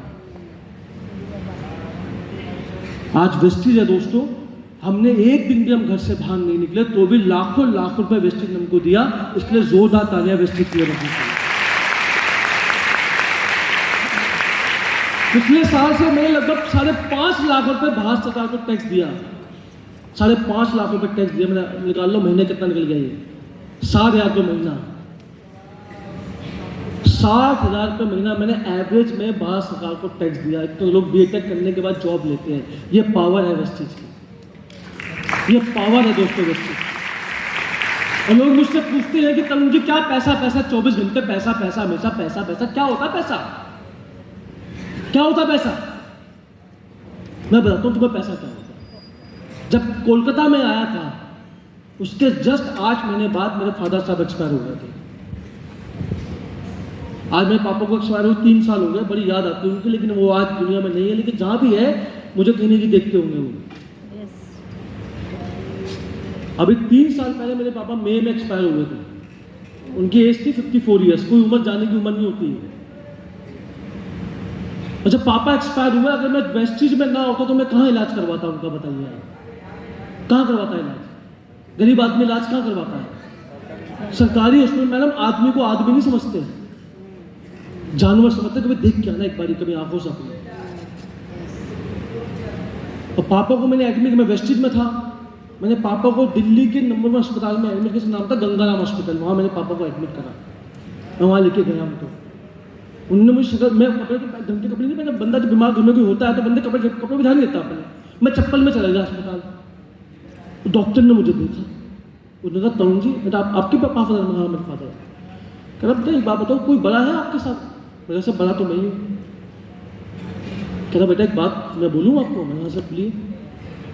आज वेस्टिज है दोस्तों, हमने एक दिन भी हम घर से बाहर नहीं निकले, तो भी लाखों लाख रुपए वेस्टिज ने हमको दिया। इसलिए जोरदार तालियां वेस्टिज के लिए रखनी चाहिए। पिछले साल से मैंने लगभग 5.5 लाख रुपए भारत सरकार को टैक्स दिया। 5.5 लाख रुपए टैक्स दिया। मैंने निकाल लो महीने कितना निकल गया, ये 60,000 रुपये महीना। 60,000 रुपये महीना मैंने एवरेज में भारत सरकार को टैक्स दिया। एक तो लोग बीटेक करने के बाद जॉब लेते हैं। ये पावर है वेस्टिज की, ये पावर है दोस्तों वेस्टिज। और लोग मुझसे पूछते हैं कि तब मुझे क्या पैसा 24 घंटे पैसा हमेशा पैसा। क्या होता है पैसा? क्या होता पैसा? मैं बताता हूं तुम्हें पैसा क्या होता है। जब कोलकाता में आया था, उसके जस्ट 8 महीने बाद मेरे फादर साहब एक्सपायर हो गए थे। आज मेरे पापा को एक्सपायर हुए 3 साल हो गए, बड़ी याद आती है उनकी, लेकिन वो आज दुनिया में नहीं है। लेकिन जहां भी है मुझे कहीं नहीं देखते होंगे वो। अभी 3 साल पहले मेरे पापा मई में एक्सपायर हुए थे। उनकी एज थी 54 ईयर्स। कोई उम्र जाने की उम्र नहीं होती है। और जब पापा एक्सपायर हुए, अगर मैं वेस्टिज में ना होता तो मैं कहाँ इलाज करवाता उनका, बताइए आप। कहाँ करवाता इलाज? गरीब आदमी इलाज कहाँ करवाता है? सरकारी हॉस्पिटल। मैडम, आदमी को आदमी नहीं समझते, जानवर समझते। कभी देख के आना एक बारी, कभी आंखों से अपने। और पापा को मैंने एडमिट, मैं वेस्टिज में था, मैंने पापा को दिल्ली के नंबर 1 अस्पताल में एडमिट किया। नाम था गंगाराम हॉस्पिटल। वहाँ मैंने पापा को एडमिट करा। मैं वहाँ लेके गया हूँ। तो उन्होंने मुझे शक्ल, मैं कपड़े ढंग के कपड़े नहीं पहना। बंदा जब बीमार घर में कोई होता है तो बंदे कपड़े भी ध्यान नहीं देता अपने। मैं चप्पल में चला गया अस्पताल। तो डॉक्टर ने मुझे देखा, उन्होंने कहा तरुण जी बेटा आपके पापा फादर? हाँ मेरे फादर। कह रहा बेटा एक बात बताओ, कोई बड़ा है आपके साथ? मेरे से बड़ा तो मैं ही हूँ। कह रहा बेटा एक बात मैं बोलूँ आपको? मैंने कहा सर बोलिए।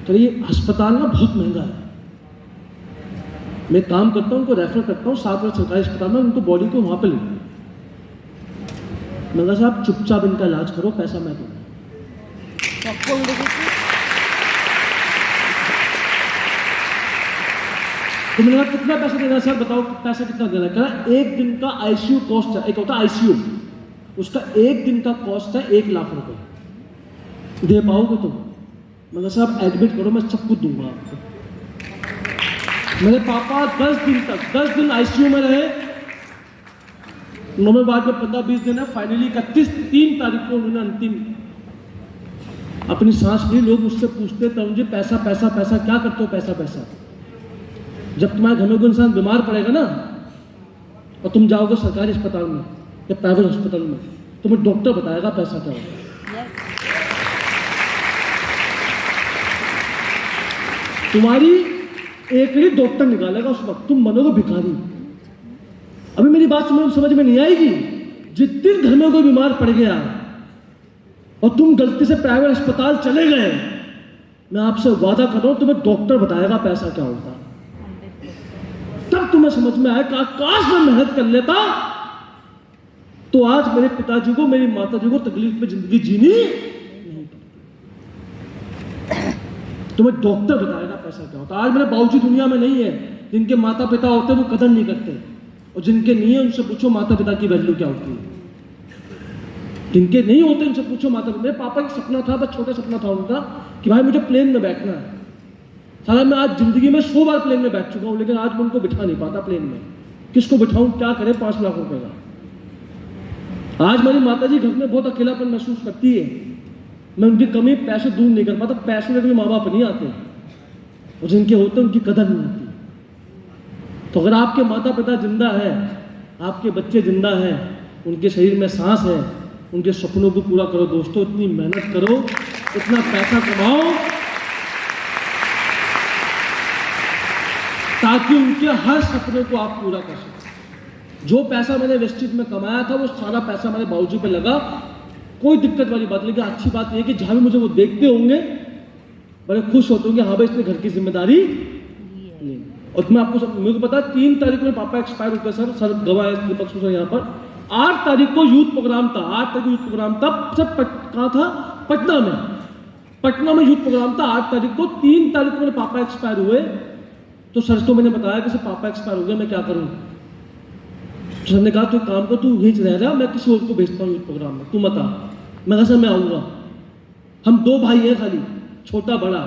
कह रही ये अस्पताल ना बहुत महंगा है। मैं काम करता हूँ, उनको रेफर करता हूँ 7 बजे सरकारी अस्पताल में, उनको बॉडी को वहाँ पे ले। मैं कहा साहब चुपचाप इनका इलाज करो, पैसा मैं दूंगा। तो मैंने कहा कितना पैसा देना सर, बताओ पैसा कितना देना। कहा 1 दिन का आईसीयू कॉस्ट है, एक होता है आईसीयू, उसका 1 दिन का कॉस्ट है 1 लाख रुपए। दे पाओगे तुम? मैंने कहा साहब एडमिट करो, मैं सब कुछ दूंगा आपको। मेरे पापा 10 दिन आईसीयू में रहे। नौवें बाद में 15-20 दिन है, फाइनली 3 तारीख को उन्होंने अंतिम अपनी सांस ली। लोग मुझसे पूछते थे मुझे पैसा पैसा पैसा, क्या करते हो पैसा पैसा? जब तुम्हारे घर में कोई इंसान बीमार पड़ेगा ना और तुम जाओगे सरकारी अस्पताल में या प्राइवेट अस्पताल में, तुम्हें डॉक्टर बताएगा पैसा क्या होगा। तुम्हारी एक ही डॉक्टर निकालेगा उस वक्त, तुम बनोगे भिखारी। अभी मेरी बात समझ में नहीं आएगी। जिस दिन घर में कोई बीमार पड़ गया और तुम गलती से प्राइवेट अस्पताल चले गए, मैं आपसे वादा कर रहा हूं तुम्हें डॉक्टर बताएगा पैसा क्या होता। तब तुम्हें समझ में आया कि काश में मेहनत कर लेता तो आज मेरे पिताजी को, मेरी माताजी को तकलीफ में जिंदगी जीनी नहीं पड़ती। तुम्हें डॉक्टर बताएगा पैसा क्या होता। आज मेरे बाबूजी दुनिया में नहीं है, जिनके माता पिता होते हैं वो कदर नहीं करते, और जिनके नहीं है उनसे पूछो माता पिता की वैल्यू क्या होती है। जिनके नहीं होते उनसे पूछो माता पिता। मेरे पापा का सपना था, बस छोटा सपना था उनका कि भाई मुझे प्लेन में बैठना है। साला मैं आज जिंदगी में 100 बार प्लेन में बैठ चुका हूं, लेकिन आज मैं उनको बिठा नहीं पाता प्लेन में। किसको बिठाऊं, क्या करें 5 लाख रुपए का। आज मेरी माताजी घर में बहुत अकेलापन महसूस करती है। मैं उनकी कमी पैसे दूर नहीं कर पाता। पैसे लेकर भी माँ बाप नहीं आते, और जिनके होते उनकी कदर नहीं होती। तो अगर आपके माता पिता जिंदा है, आपके बच्चे जिंदा हैं, उनके शरीर में सांस है, उनके सपनों को पूरा करो दोस्तों। इतनी मेहनत करो, इतना पैसा कमाओ ताकि उनके हर सपने को आप पूरा कर सकें। जो पैसा मैंने वेस्टेज में कमाया था वो सारा पैसा मेरे बाबूजी पे लगा, कोई दिक्कत वाली बात। लेकिन अच्छी बात यह कि जहां भी मुझे वो देखते होंगे बड़े खुश होते होंगे, हाँ भाई इसने घर की जिम्मेदारी ली। और मैं आपको मेरे को पता है 3 तारीख को पापा एक्सपायर होते सर गवाह है दीपक सर यहाँ पर। 8 तारीख को यूथ प्रोग्राम था, 8 तारीख को यूथ प्रोग्राम था। सब कहाँ था? पटना में यूथ प्रोग्राम था 8 तारीख को। 3 तारीख को मेरे पापा एक्सपायर हुए। तो सर को मैंने बताया कि सर पापा एक्सपायर हो गया, मैं क्या करूं? तो सर ने कहा तू काम कर, तू यहीं रह जा, मैं किसी और को भेजता हूँ यूथ प्रोग्राम में, तू मत आ। मैं कहा सर मैं आऊँगा। हम 2 भाई हैं खाली, छोटा बड़ा।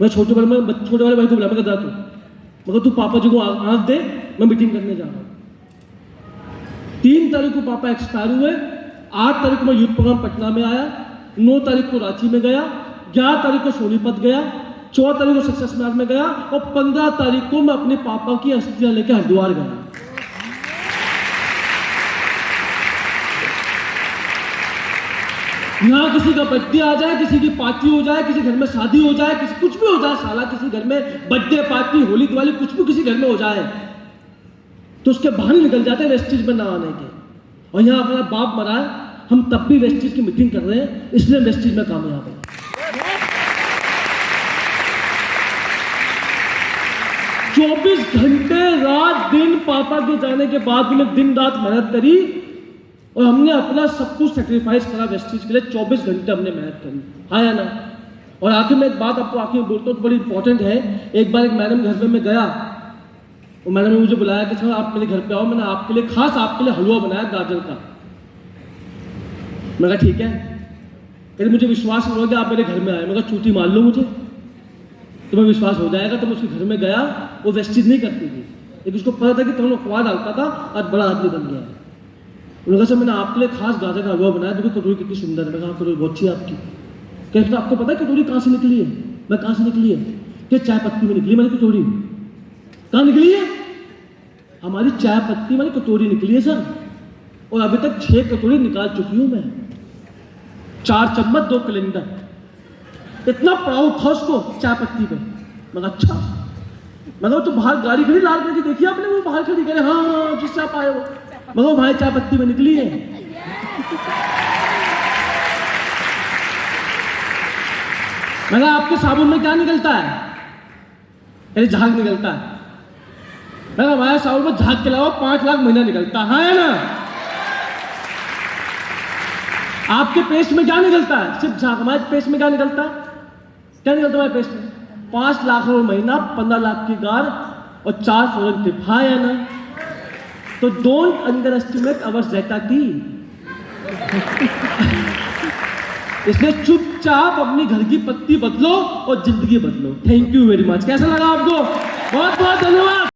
मैं छोटे वाले भाई को बुला, मैं कहता तू मगर तू पापा जी को आँख दे, मैं मीटिंग करने जा रहा हूँ। 3 तारीख को पापा एक्सपायर हुए। 8 तारीख को मैं यूथ प्रोग्राम पटना में आया। 9 तारीख को रांची में गया। 11 तारीख को सोनीपत गया। 14 तारीख को सक्सेस मार्ग में गया। और 15 तारीख को मैं अपने पापा की अस्थियां लेकर हरिद्वार गया। यहाँ किसी का बर्थडे आ जाए, किसी की पार्टी हो जाए, किसी घर में शादी हो जाए, किसी कुछ भी हो जाए, साला किसी घर में बर्थडे पार्टी, होली दिवाली कुछ भी किसी घर में हो जाए तो उसके बहाने निकल जाते हैं वेस्टेज में ना आने के। और यहाँ अपना बाप मरा है, हम तब भी वेस्टेज की मीटिंग कर रहे हैं, इसलिए वेस्टेज में कामयाब है। 24 घंटे रात दिन पापा के जाने के बाद मैंने दिन रात मेहनत करी और हमने अपना सब कुछ सेक्रीफाइस करा वेस्टेज के लिए। 24 घंटे हमने मेहनत करी, हाँ या ना? और आखिर में एक बात आपको आखिर में बोलता हूँ तो बड़ी इंपॉर्टेंट है। एक बार एक मैडम घर में गया, और मैडम ने मुझे बुलाया कि सर आप मेरे घर पे आओ, मैंने आपके लिए खास आपके लिए हलवा बनाया गाजर का। मैं कहा ठीक है। कहते मुझे विश्वास नहीं होगा आप मेरे घर में आए। मैं कहा चूटी मार लो मुझे, तुम्हें विश्वास हो जाएगा। तो मैं उसके घर में गया, वो वेस्टेज नहीं करती थी, लेकिन उसको पता था कि तुम लोग खुआ डालता था, आज बड़ा आदमी बन गया है। उन्होंने कहा सर मैंने आपके लिए खास गाजर का हलवा बनाया, देखो कटोरी कितनी सुंदर है। मैं कहा कटोरी बहुत अच्छी है आपकी। कहते आपको पता है कटोरी कहाँ से निकली है? मैं कहाँ से निकली है? कि चाय पत्ती में निकली मेरी कटोरी। कहाँ निकली है? हमारी चाय पत्ती वाली कटोरी निकली है सर, और अभी तक 6 कटोरी निकाल चुकी हूँ मैं, 4 चम्मच 2 कैलेंडर। इतना प्राउड था उसको चाय पत्ती पे। मैं कहा अच्छा। मैं कहा तो बाहर गाड़ी खड़ी लाल कलर की देखी आपने? वो बाहर खड़ी करे हाँ जिससे आप आए हो। मैं कहा भाई चाय पत्ती में निकली है। मैं कहा आपके साबुन में क्या निकलता है? अरे झाग निकलता है। है हमारे साउंड में झाग के अलावा 5 लाख महीना निकलता है ना। आपके पेस्ट में क्या निकलता है? सिर्फ झाग। हमारे पेस्ट में क्या निकलता है? क्या निकलता है हमारे पेस्ट में? 5 लाख रुपये महीना, 15 लाख की कार और 4 फॉरेन ट्रिप। हाँ या ना? तो don't under estimate our zeta T. इसलिए चुपचाप अपनी घर की पत्ती बदलो और जिंदगी बदलो। Thank you very much. कैसा लगा आपको? बहुत बहुत धन्यवाद।